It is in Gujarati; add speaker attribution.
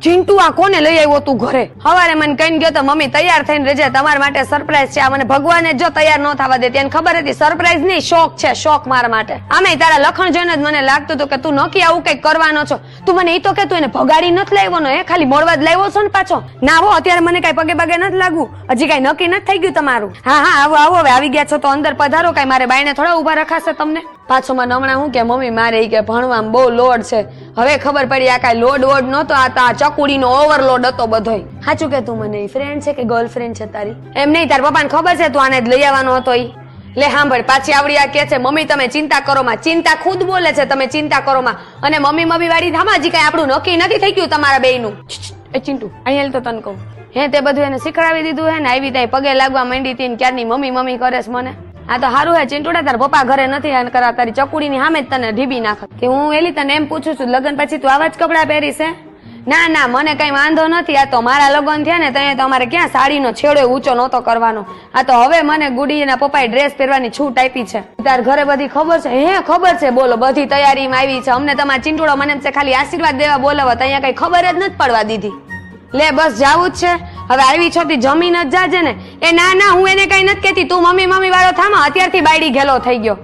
Speaker 1: ચિંટુ આ કોને લઈ આવ્યો તું ઘરે? હવારે મને કહીને ગયો તો મમ્મી તૈયાર થઈને રહેજે, તમારા માટે સરપ્રાઈઝ છે. આ મને ભગવાને જો તૈયાર ન થવા દે, તેને ખબર હતી સરપ્રાઈઝ નહીં, શોખ છે, શોખ મારા માટે. આમે તારા લખણ જોઈને જ મને લાગતું હતું કે તું નક્કી આવું કઈક કરવાનો છો. તું મને એ તો કે તું એને ભગાડી નથી લાવ્યો ને, હે ખાલી મોડવા જ લાવ્યો છો ને પાછો? ના હો, અત્યારે મને કઈ પગે પગે નથી લાગવું, હજી કઈ નક્કી નથી થઈ ગયું તમારું. હા હા, આવો આવો, હવે આવી ગયા છો તો અંદર પધારો. કઈ મારે બાઈને થોડા ઉભા રખાશે તમને? પાછો મને હમણાં હું કે મમ્મી મારે ઈ કે ભણવામાં બહુ લોડ છે. હવે ખબર પડી આ કઈ લોડ વોડ નતો, આ ચકુડીનો ઓવરલોડ હતો બધોય. સાચું કે તું મને ફ્રેન્ડ છે કે ગર્લફ્રેન્ડ છે તારી? એમ નહીં, તાર પપ્પાને ખબર છે તું આને જ લઈ આવવાનો હતો ઈ? લે સાંભળ, પાછી આવડી આ કે છે મમ્મી તમે ચિંતા કરો માં. ચિંતા ખુદ બોલે છે તમે ચિંતા કરો માં, અને મમ્મી મમ્મી વાળી ધામા હજી કઈ આપણું નક્કી નથી થઈ ગયું તમારા બેયનું. એ ચિંટુ અહીંયા તો તને કહું, હે તે બધું એને શીખડાવી દીધું હે ને? આવી ત્યાં પગે લાગવા માંડી હતી ને ક્યારની મમ્મી મમ્મી કરે છે મને. આ તો સારું હે ચિંટુડા, તાર પપ્પા ઘરે નથી કરા, તારી ચકુડીની સામે જ તને ઢીબી નાખે. કે હું એલી તને એમ પૂછું છું, લગ્ન પછી તું આવા જ કપડા પહેરીશ હે? ના ના, મને કઈ વાંધો નથી. આ તો મારા લગ્ન થયા ને ત્યાં તો અમારે ક્યાં સાડીનો છેડો ઊંચો નહોતો કરવાનો. આ તો હવે મને ગુડીના પપ્પાએ ડ્રેસ પહેરવાની છૂટ આપી છે. તાર ઘરે બધી ખબર છે? હે ખબર છે, બોલો. બધી તૈયારીમાં આવી છે. અમને તમારા ચિંટુડો મને એમ છે ખાલી આશીર્વાદ દેવા બોલાવત, અહીંયા કઈ ખબર જ નથી પડવા દીધી. લે બસ જાવું જ છે હવે. આવી છોતી જમીન જ જાજે ને. એ ના ના, હું એને કઈ નથી કેતી, તું મમ્મી મમ્મી વાળો થામા, અત્યારથી બાયડી ઘેલો થઈ ગયો.